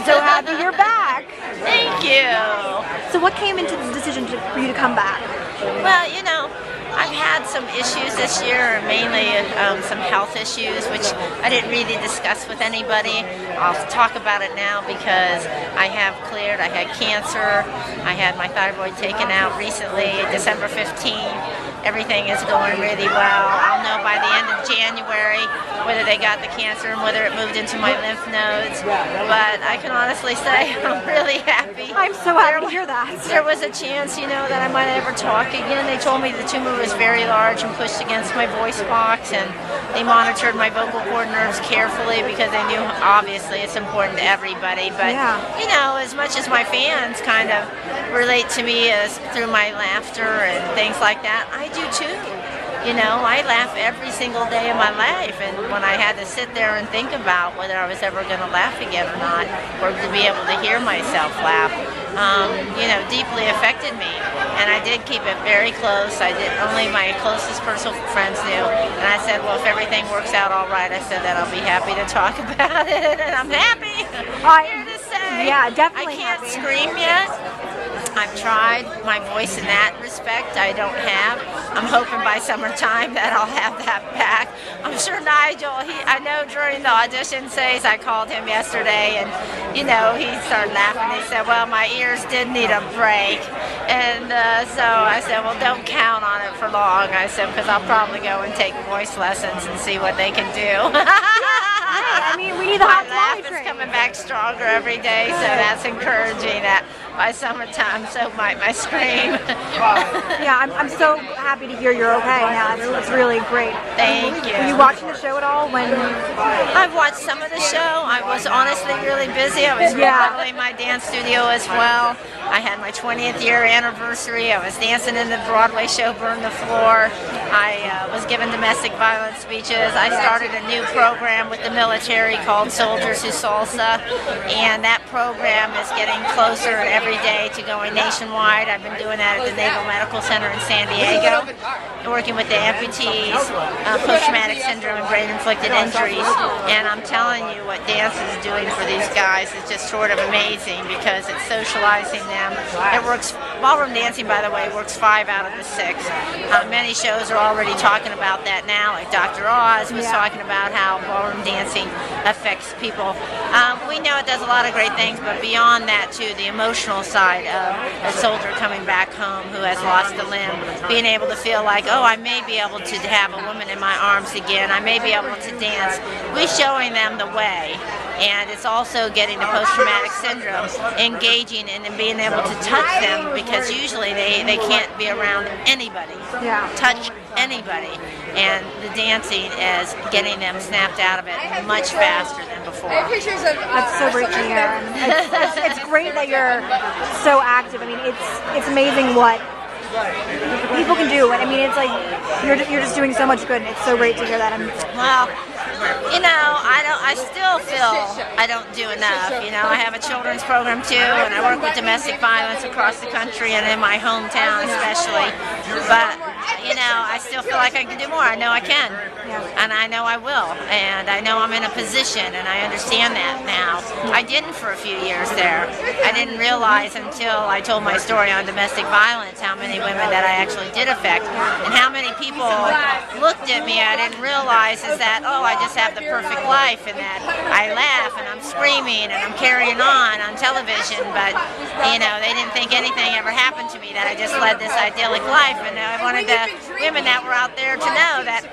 so happy you're back. Thank you. So what came into the decision for you to come back? Well, I've had some issues this year, mainly some health issues, which I didn't really discuss with anybody. I'll talk about it now because I have cleared. I had cancer. I had my thyroid taken out recently, December 15th. Everything is going really well. I'll know by the end of January whether they got the cancer and whether it moved into my lymph nodes. But I can honestly say I'm really happy. I'm so happy to hear that. There was a chance, that I might ever talk again. They told me the tumor was very large and pushed against my voice box, and they monitored my vocal cord nerves carefully because they knew obviously it's important to everybody. But as much as my fans kind of relate to me as through my laughter and things like that, I do too. I laugh every single day of my life, and when I had to sit there and think about whether I was ever going to laugh again or not, or to be able to hear myself laugh, deeply affected me. And I did keep it very close. Only my closest personal friends knew. And I said, well, if everything works out all right, I said that I'll be happy to talk about it, and I'm happy here to say. Yeah, definitely. I can't scream yet. I've tried my voice in that respect. I don't have. I'm hoping by summertime that I'll have that back. I'm sure Nigel, I know during the audition phase, I called him yesterday and, he started laughing. He said, well, my ears did need a break. And so I said, well, don't count on it for long. I said, because I'll probably go and take voice lessons and see what they can do. We need the hot laugh is coming back stronger every day, so that's encouraging. That by summertime, so might my scream. Yeah, I'm so happy to hear you're okay now. It's really great. Thank you. Were you watching the show at all? I've watched some of the show. I was honestly really busy. I was remodeling my dance studio as well. I had my 20th year anniversary. I was dancing in the Broadway show Burn the Floor. I was given domestic violence speeches. I started a new program with the military called Soldiers Who Salsa, and that program is getting closer every day to going nationwide. I've been doing that at the Naval Medical Center in San Diego, working with the amputees, post-traumatic syndrome and brain-inflicted injuries. And I'm telling you, what dance is doing for these guys is just sort of amazing because it's socializing them. It works. Ballroom dancing, by the way, works 5 out of the 6. Many shows are already talking about that now, like Dr. Oz was talking about how ballroom dancing affects people. We know it does a lot of great things, but beyond that too, the emotional side of a soldier coming back home who has lost a limb, being able to feel like, oh, I may be able to have a woman in my arms again, I may be able to dance. We're showing them the way. And it's also getting the post-traumatic syndrome, engaging and being able to touch them, because usually they can't be around anybody, touch anybody. And the dancing is getting them snapped out of it much faster than before. That's so great to hear. It's great that you're so active. It's amazing what people can do. It's like you're just doing so much good, and it's so great to hear that. Well, I still feel I don't do enough. I have a children's program too, and I work with domestic violence across the country and in my hometown especially. But I still feel like I can do more. I know I can, and I know I will, and I know I'm in a position, and I understand that now. I didn't for a few years there. I didn't realize until I told my story on domestic violence how many women that I actually did affect, and how many people looked at me. I didn't realize is that, oh, I just have the perfect life, and that I laugh and I'm screaming and I'm carrying on television, but they didn't think anything ever happened to me, that I just led this idyllic life. And I wanted the women that were out there to know that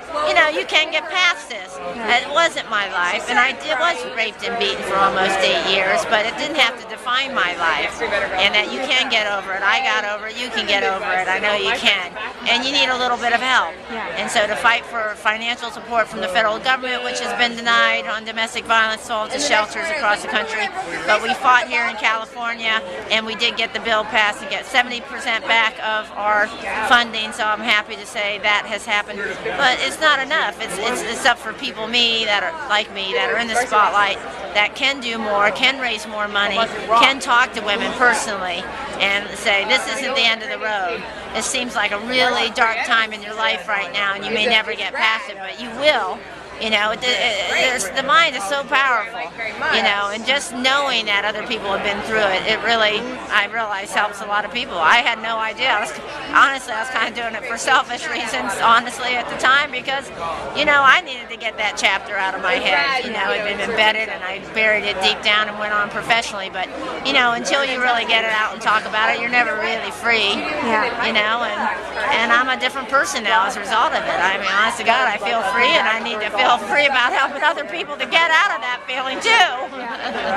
you can get past this. It wasn't my life, and I was raped and beaten for almost 8 years, but it didn't have to define my life, and that you can get over it. I got over it, you can get over it. I know you can, and you need a little bit of help. And so to fight for financial support from the federal government, which has been denied on domestic violence to shelters across the country, but we fought here in California, and we did get the bill passed and get 70% back of our funding, so I'm happy to say that has happened. But it's not enough. It's up for people that are in the spotlight, that can do more, can raise more money, can talk to women personally and say, this isn't the end of the road. It seems like a really dark time in your life right now, and you may never get past it, but you will. The mind is so powerful, and just knowing that other people have been through it, I realize helps a lot of people. I had no idea. Honestly, I was kind of doing it for selfish reasons, honestly, at the time, because, I needed to get that chapter out of my head. It had been embedded, and I buried it deep down and went on professionally. But, until you really get it out and talk about it, you're never really free. And I'm a different person now as a result of it. I mean, honest to God, I feel free, and I need to feel free about helping other people to get out of that feeling too.